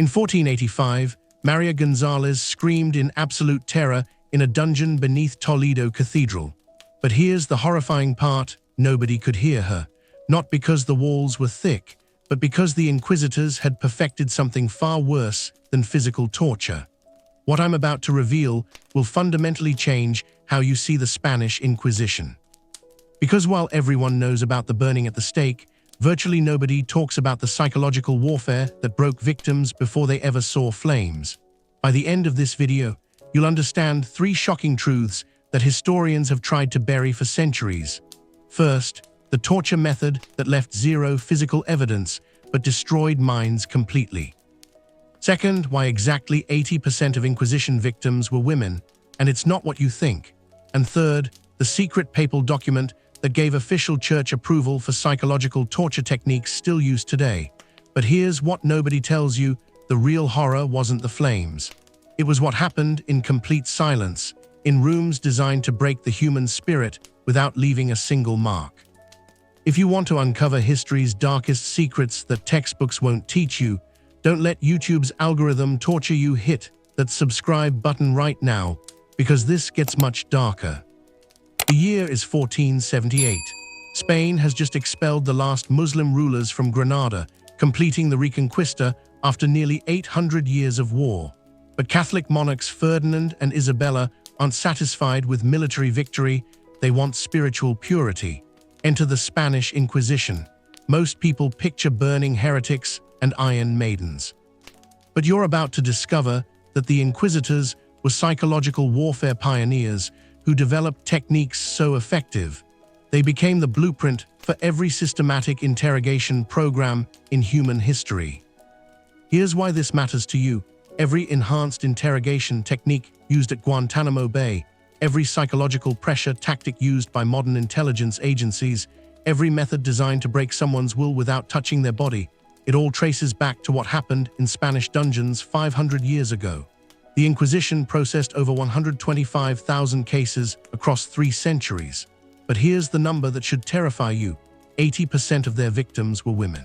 In 1485, María González screamed in absolute terror in a dungeon beneath Toledo Cathedral. But here's the horrifying part: nobody could hear her, not because the walls were thick, but because the Inquisitors had perfected something far worse than physical torture. What I'm about to reveal will fundamentally change how you see the Spanish Inquisition. Because while everyone knows about the burning at the stake, virtually nobody talks about the psychological warfare that broke victims before they ever saw flames. By the end of this video, you'll understand 3 shocking truths that historians have tried to bury for centuries. First, the torture method that left zero physical evidence but destroyed minds completely. Second, why exactly 80% of Inquisition victims were women, and it's not what you think. And third, the secret papal document that gave official church approval for psychological torture techniques still used today. But here's what nobody tells you: the real horror wasn't the flames. It was what happened in complete silence, in rooms designed to break the human spirit without leaving a single mark. If you want to uncover history's darkest secrets that textbooks won't teach you, don't let YouTube's algorithm torture you. Hit that subscribe button right now, because this gets much darker. The year is 1478. Spain has just expelled the last Muslim rulers from Granada, completing the Reconquista after nearly 800 years of war. But Catholic monarchs Ferdinand and Isabella aren't satisfied with military victory. They want spiritual purity. Enter the Spanish Inquisition. Most people picture burning heretics and iron maidens. But you're about to discover that the Inquisitors were psychological warfare pioneers who developed techniques so effective, they became the blueprint for every systematic interrogation program in human history. Here's why this matters to you: every enhanced interrogation technique used at Guantanamo Bay, every psychological pressure tactic used by modern intelligence agencies, every method designed to break someone's will without touching their body, it all traces back to what happened in Spanish dungeons 500 years ago. The Inquisition processed over 125,000 cases across 3 centuries. But here's the number that should terrify you: 80% of their victims were women.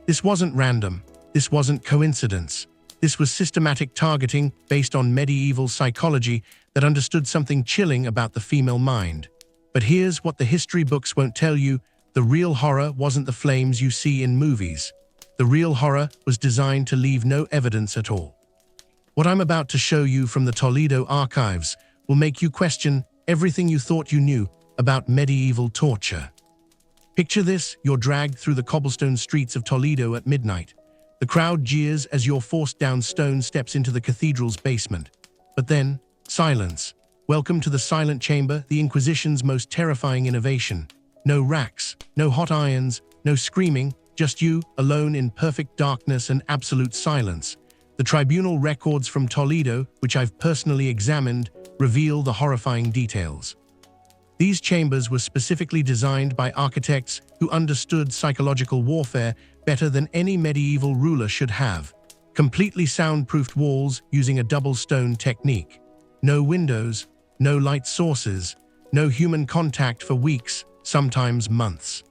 This wasn't random. This wasn't coincidence. This was systematic targeting based on medieval psychology that understood something chilling about the female mind. But here's what the history books won't tell you: the real horror wasn't the flames you see in movies. The real horror was designed to leave no evidence at all. What I'm about to show you from the Toledo archives will make you question everything you thought you knew about medieval torture. Picture this: you're dragged through the cobblestone streets of Toledo at midnight. The crowd jeers as you're forced down stone steps into the cathedral's basement. But then, silence. Welcome to the silent chamber, the Inquisition's most terrifying innovation. No racks, no hot irons, no screaming, just you, alone in perfect darkness and absolute silence. The tribunal records from Toledo, which I've personally examined, reveal the horrifying details. These chambers were specifically designed by architects who understood psychological warfare better than any medieval ruler should have. Completely soundproofed walls using a double stone technique. No windows, no light sources, no human contact for weeks, sometimes months.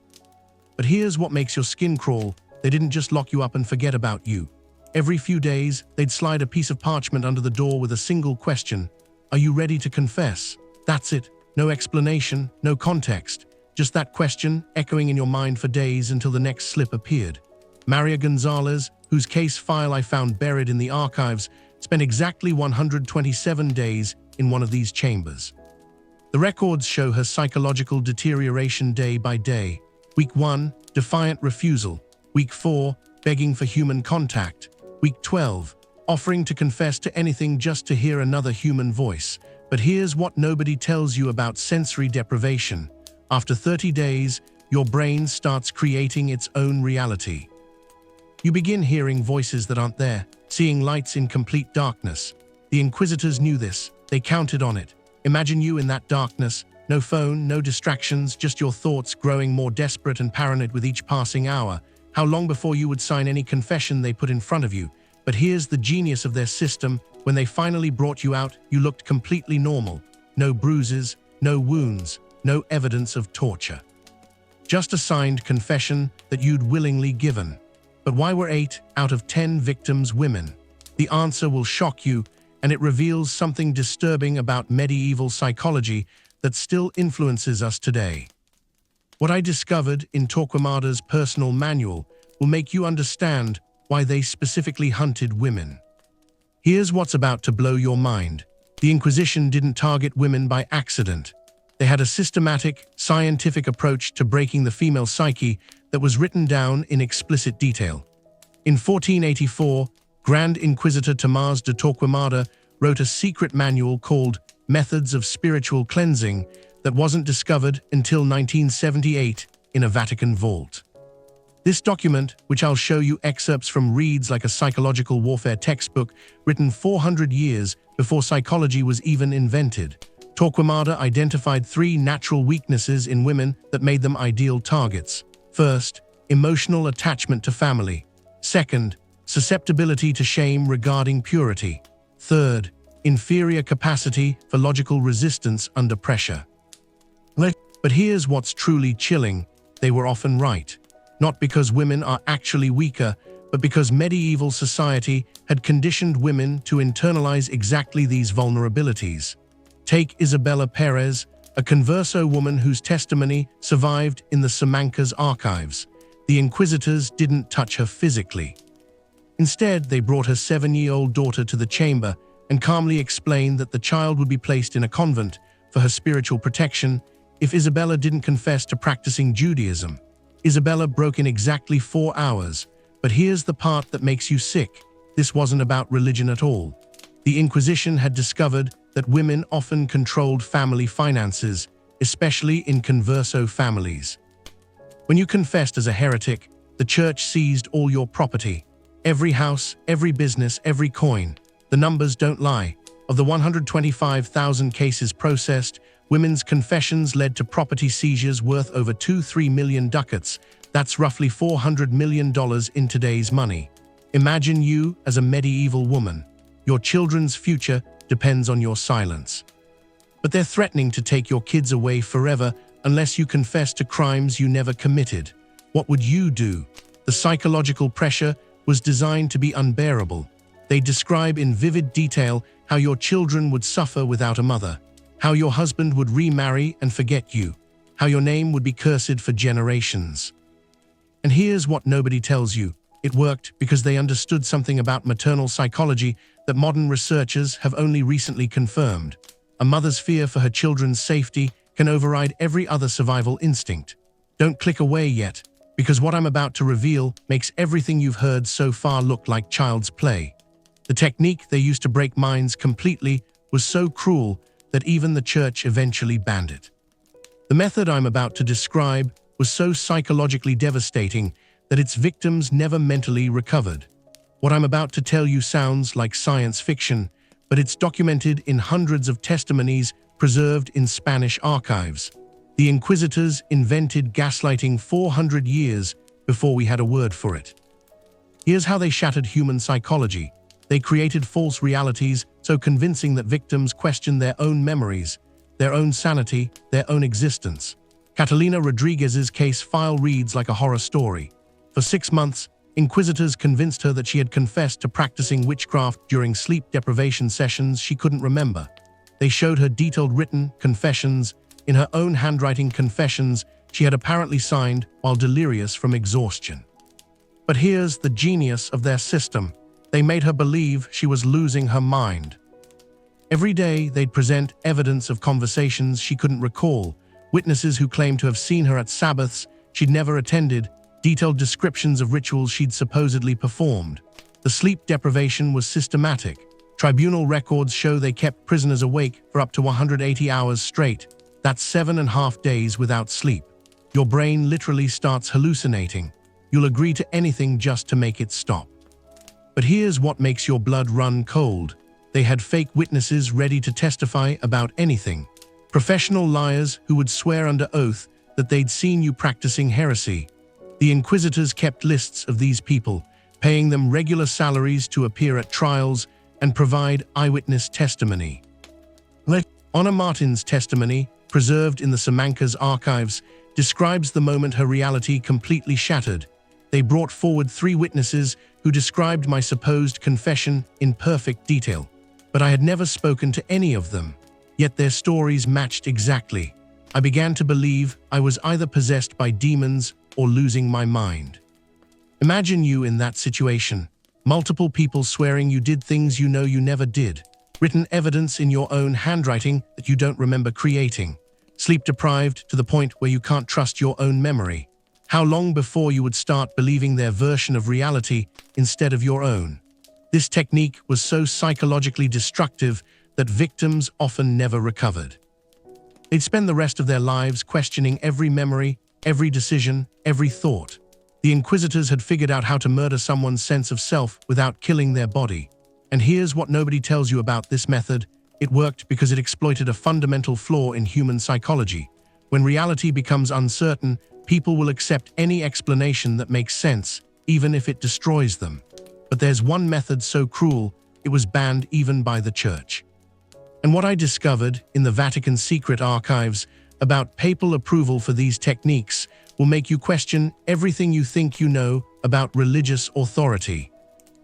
But here's what makes your skin crawl: they didn't just lock you up and forget about you. Every few days, they'd slide a piece of parchment under the door with a single question: are you ready to confess? That's it. No explanation, no context. Just that question echoing in your mind for days until the next slip appeared. María González, whose case file I found buried in the archives, spent exactly 127 days in one of these chambers. The records show her psychological deterioration day by day. Week 1, defiant refusal. Week 4, begging for human contact. Week 12, offering to confess to anything just to hear another human voice. But here's what nobody tells you about sensory deprivation. After 30 days, your brain starts creating its own reality. You begin hearing voices that aren't there, seeing lights in complete darkness. The Inquisitors knew this. They counted on it. Imagine you in that darkness. No phone, no distractions, just your thoughts growing more desperate and paranoid with each passing hour. How long before you would sign any confession they put in front of you? But here's the genius of their system. When they finally brought you out, you looked completely normal. No bruises, no wounds, no evidence of torture. Just a signed confession that you'd willingly given. But why were 8 out of 10 victims women? The answer will shock you, and it reveals something disturbing about medieval psychology that still influences us today. What I discovered in Torquemada's personal manual will make you understand why they specifically hunted women. Here's what's about to blow your mind. The Inquisition didn't target women by accident. They had a systematic, scientific approach to breaking the female psyche that was written down in explicit detail. In 1484, Grand Inquisitor Tomás de Torquemada wrote a secret manual called Methods of Spiritual Cleansing that wasn't discovered until 1978 in a Vatican vault. This document, which I'll show you excerpts from, reads like a psychological warfare textbook written 400 years before psychology was even invented. Torquemada identified 3 natural weaknesses in women that made them ideal targets. First, emotional attachment to family. Second, susceptibility to shame regarding purity. Third, inferior capacity for logical resistance under pressure. But here's what's truly chilling. They were often right. Not because women are actually weaker, but because medieval society had conditioned women to internalize exactly these vulnerabilities. Take Isabella Perez, a converso woman whose testimony survived in the Simancas archives. The Inquisitors didn't touch her physically. Instead, they brought her 7-year-old daughter to the chamber and calmly explained that the child would be placed in a convent for her spiritual protection if Isabella didn't confess to practicing Judaism. Isabella broke in exactly 4 hours, but here's the part that makes you sick. This wasn't about religion at all. The Inquisition had discovered that women often controlled family finances, especially in converso families. When you confessed as a heretic, the church seized all your property. Every house, every business, every coin. The numbers don't lie. Of the 125,000 cases processed, women's confessions led to property seizures worth over 2-3 million ducats. That's roughly $400 million in today's money. Imagine you as a medieval woman. Your children's future depends on your silence. But they're threatening to take your kids away forever unless you confess to crimes you never committed. What would you do? The psychological pressure was designed to be unbearable. They describe in vivid detail how your children would suffer without a mother, how your husband would remarry and forget you, how your name would be cursed for generations. And here's what nobody tells you. It worked because they understood something about maternal psychology that modern researchers have only recently confirmed. A mother's fear for her children's safety can override every other survival instinct. Don't click away yet, because what I'm about to reveal makes everything you've heard so far look like child's play. The technique they used to break minds completely was so cruel that even the church eventually banned it. The method I'm about to describe was so psychologically devastating that its victims never mentally recovered. What I'm about to tell you sounds like science fiction, but it's documented in hundreds of testimonies preserved in Spanish archives. The Inquisitors invented gaslighting 400 years before we had a word for it. Here's how they shattered human psychology. They created false realities so convincing that victims questioned their own memories, their own sanity, their own existence. Catalina Rodriguez's case file reads like a horror story. For 6 months, Inquisitors convinced her that she had confessed to practicing witchcraft during sleep deprivation sessions she couldn't remember. They showed her detailed written confessions. In her own handwriting confessions she had apparently signed while delirious from exhaustion. But here's the genius of their system. They made her believe she was losing her mind. Every day they'd present evidence of conversations she couldn't recall, witnesses who claimed to have seen her at Sabbaths she'd never attended, detailed descriptions of rituals she'd supposedly performed. The sleep deprivation was systematic. Tribunal records show they kept prisoners awake for up to 180 hours straight. That's 7.5 days without sleep. Your brain literally starts hallucinating. You'll agree to anything just to make it stop. But here's what makes your blood run cold. They had fake witnesses ready to testify about anything. Professional liars who would swear under oath that they'd seen you practicing heresy. The Inquisitors kept lists of these people, paying them regular salaries to appear at trials and provide eyewitness testimony. Ana Martin's testimony, preserved in the Simancas archives, describes the moment her reality completely shattered. They brought forward 3 witnesses who described my supposed confession in perfect detail, but I had never spoken to any of them. Yet their stories matched exactly. I began to believe I was either possessed by demons or losing my mind. Imagine you in that situation. Multiple people swearing you did things you know you never did. Written evidence in your own handwriting that you don't remember creating. Sleep-deprived to the point where you can't trust your own memory. How long before you would start believing their version of reality instead of your own? This technique was so psychologically destructive that victims often never recovered. They'd spend the rest of their lives questioning every memory, every decision, every thought. The Inquisitors had figured out how to murder someone's sense of self without killing their body. And here's what nobody tells you about this method. It worked because it exploited a fundamental flaw in human psychology. When reality becomes uncertain, people will accept any explanation that makes sense, even if it destroys them. But there's one method so cruel, it was banned even by the Church. And what I discovered in the Vatican's secret archives about papal approval for these techniques will make you question everything you think you know about religious authority.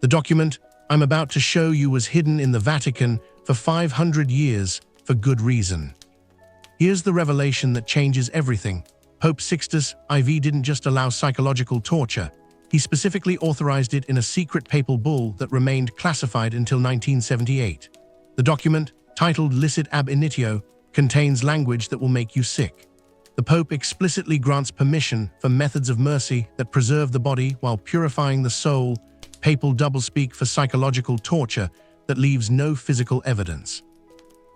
The document I'm about to show you was hidden in the Vatican for 500 years for good reason. Here's the revelation that changes everything. Pope Sixtus IV didn't just allow psychological torture. He specifically authorized it in a secret papal bull that remained classified until 1978. The document, titled Licet ab initio, contains language that will make you sick. The Pope explicitly grants permission for methods of mercy that preserve the body while purifying the soul, papal doublespeak for psychological torture that leaves no physical evidence.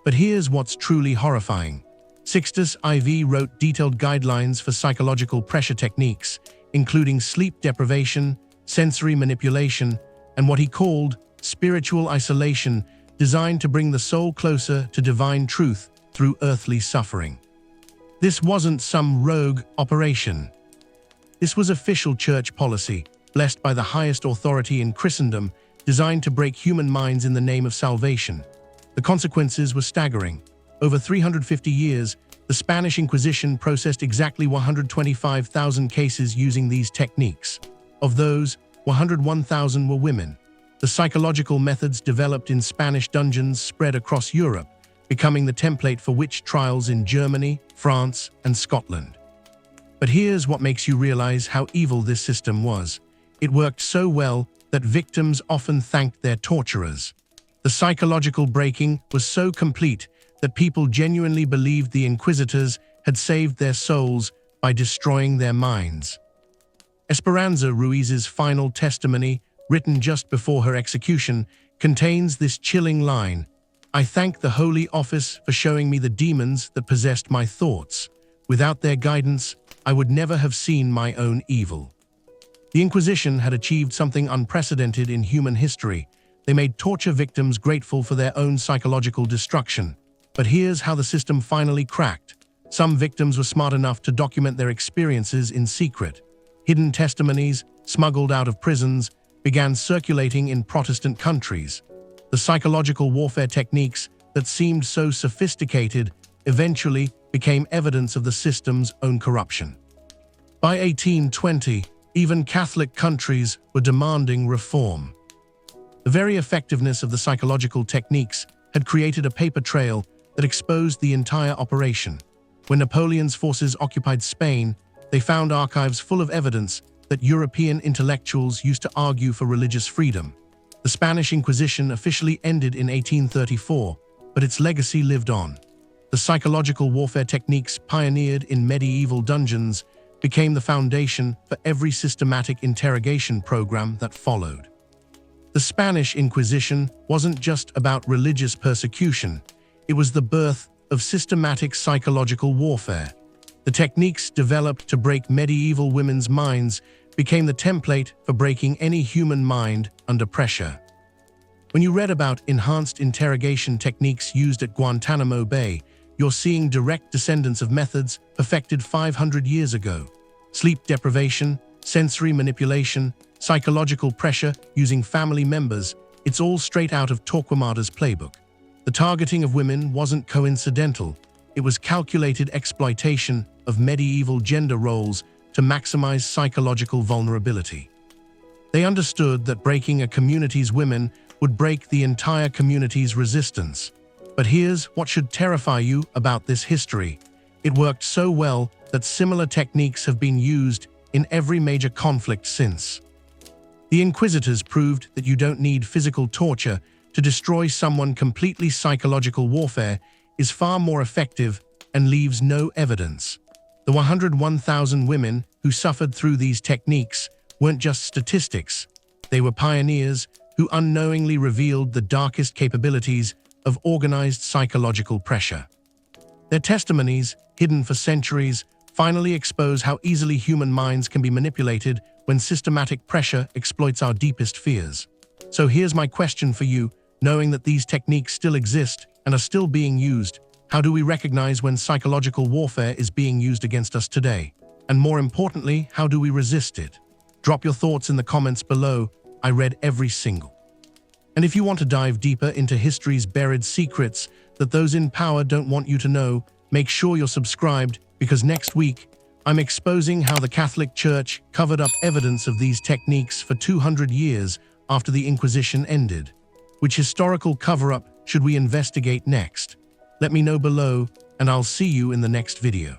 But here's what's truly horrifying. Sixtus IV wrote detailed guidelines for psychological pressure techniques, including sleep deprivation, sensory manipulation, and what he called spiritual isolation, designed to bring the soul closer to divine truth through earthly suffering. This wasn't some rogue operation. This was official church policy, blessed by the highest authority in Christendom, designed to break human minds in the name of salvation. The consequences were staggering. Over 350 years, the Spanish Inquisition processed exactly 125,000 cases using these techniques. Of those, 101,000 were women. The psychological methods developed in Spanish dungeons spread across Europe, becoming the template for witch trials in Germany, France, and Scotland. But here's what makes you realize how evil this system was. It worked so well that victims often thanked their torturers. The psychological breaking was so complete that people genuinely believed the Inquisitors had saved their souls by destroying their minds. Esperanza Ruiz's final testimony, written just before her execution, contains this chilling line: "I thank the Holy Office for showing me the demons that possessed my thoughts. Without their guidance, I would never have seen my own evil." The Inquisition had achieved something unprecedented in human history. They made torture victims grateful for their own psychological destruction. But here's how the system finally cracked. Some victims were smart enough to document their experiences in secret. Hidden testimonies, smuggled out of prisons, began circulating in Protestant countries. The psychological warfare techniques that seemed so sophisticated eventually became evidence of the system's own corruption. By 1820, even Catholic countries were demanding reform. The very effectiveness of the psychological techniques had created a paper trail that exposed the entire operation. When Napoleon's forces occupied Spain, they found archives full of evidence that European intellectuals used to argue for religious freedom. The Spanish Inquisition officially ended in 1834, but its legacy lived on. The psychological warfare techniques pioneered in medieval dungeons became the foundation for every systematic interrogation program that followed. The Spanish Inquisition wasn't just about religious persecution, it was the birth of systematic psychological warfare. The techniques developed to break medieval women's minds became the template for breaking any human mind under pressure. When you read about enhanced interrogation techniques used at Guantanamo Bay, you're seeing direct descendants of methods perfected 500 years ago. Sleep deprivation, sensory manipulation, psychological pressure using family members, it's all straight out of Torquemada's playbook. The targeting of women wasn't coincidental. It was calculated exploitation of medieval gender roles to maximize psychological vulnerability. They understood that breaking a community's women would break the entire community's resistance. But here's what should terrify you about this history. It worked so well that similar techniques have been used in every major conflict since. The Inquisitors proved that you don't need physical torture to destroy someone. Completely psychological warfare is far more effective and leaves no evidence. The 101,000 women who suffered through these techniques weren't just statistics. They were pioneers who unknowingly revealed the darkest capabilities of organized psychological pressure. Their testimonies, hidden for centuries, finally expose how easily human minds can be manipulated when systematic pressure exploits our deepest fears. So here's my question for you. Knowing that these techniques still exist and are still being used, how do we recognize when psychological warfare is being used against us today? And more importantly, how do we resist it? Drop your thoughts in the comments below. I read every single. And if you want to dive deeper into history's buried secrets that those in power don't want you to know, make sure you're subscribed, because next week, I'm exposing how the Catholic Church covered up evidence of these techniques for 200 years after the Inquisition ended. Which historical cover-up should we investigate next? Let me know below, and I'll see you in the next video.